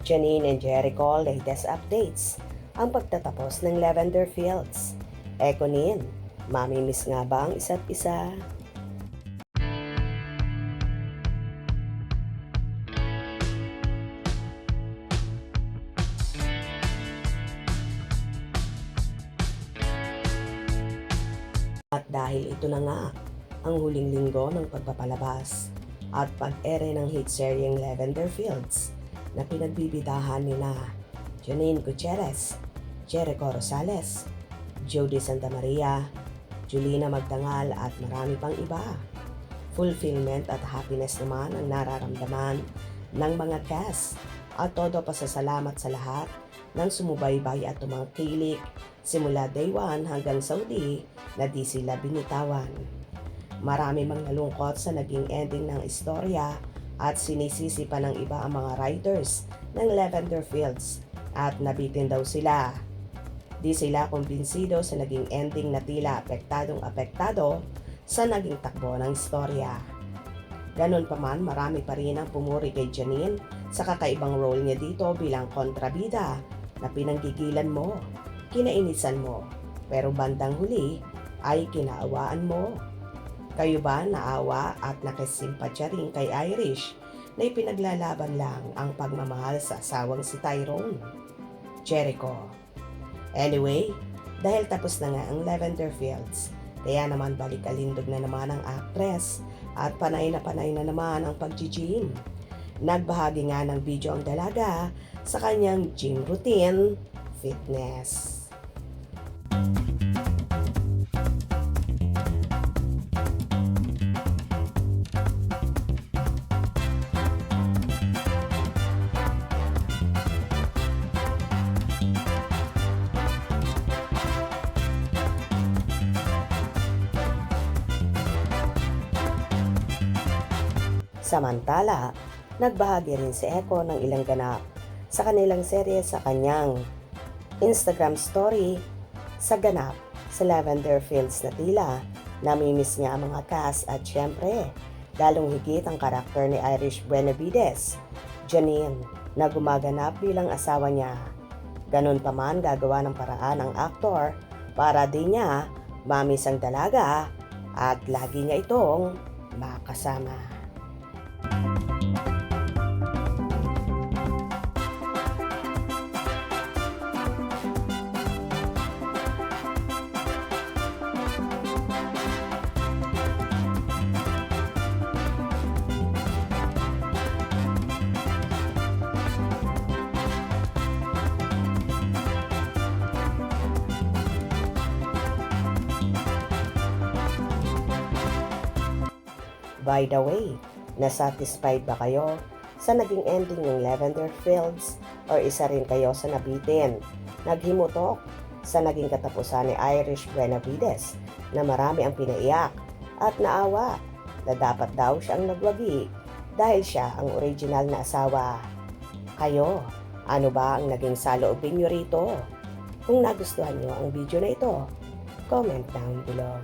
Janine and Jericho latest updates. Ang pagtatapos ng Lavender Fields. Ekonin, mamimiss nga ba ang isa't isa? At dahil ito na nga ang huling linggo ng pagpapalabas at pag-ere ng hit seryeng Lavender Fields na pinagbibidahan nina Janine Gutierrez, Jericho Rosales, Jody Santa Maria, Julina Magdangal at marami pang iba. Fulfillment at happiness naman ang nararamdaman ng mga cast at todo pasasalamat sa lahat ng sumubaybay at tumangkilik simula day 1 hanggang sa uli na di sila binitawan. Marami mang nalungkot sa naging ending ng istorya at sinisisi pa ng iba ang mga writers ng Lavender Fields at nabitin daw sila. Di sila kumbinsido sa naging ending na tila apektado sa naging takbo ng istorya. Ganon pa man, marami pa rin ang pumuri kay Janine sa kakaibang role niya dito bilang kontrabida na pinanggigilan mo, kinainisan mo, pero bandang huli ay kinaawaan mo. Kayo ba naawa at nakisimpatya rin kay Irish na ipinaglalaban lang ang pagmamahal sa asawang si Tyrone? Jericho. Anyway, dahil tapos na nga ang Lavender Fields, kaya naman balik-alindog na naman ang actress at panay na naman ang pag-gym. Nagbahagi nga ng video ang dalaga sa kanyang gym routine, fitness. Samantala, nagbahagi rin si Eko ng ilang ganap sa kanilang serye sa kanyang Instagram story sa ganap sa Lavender Fields na tila namimiss niya ang mga cast at syempre, lalong higit ang karakter ni Irish Benavides, Janine, na gumaganap bilang asawa niya. Ganon pa man gagawa ng paraan ang aktor para di niya mamiss ang dalaga at lagi niya itong makasama. By the way, nasatisfied ba kayo sa naging ending ng Lavender Fields or isa rin kayo sa nabitin, naghimutok sa naging katapusan ni Irish Benavides na marami ang pinaiyak at naawa na dapat daw siyang nagwagi dahil siya ang original na asawa? Kayo, ano ba ang naging saloobin nyo rito? Kung nagustuhan nyo ang video na ito, comment down below.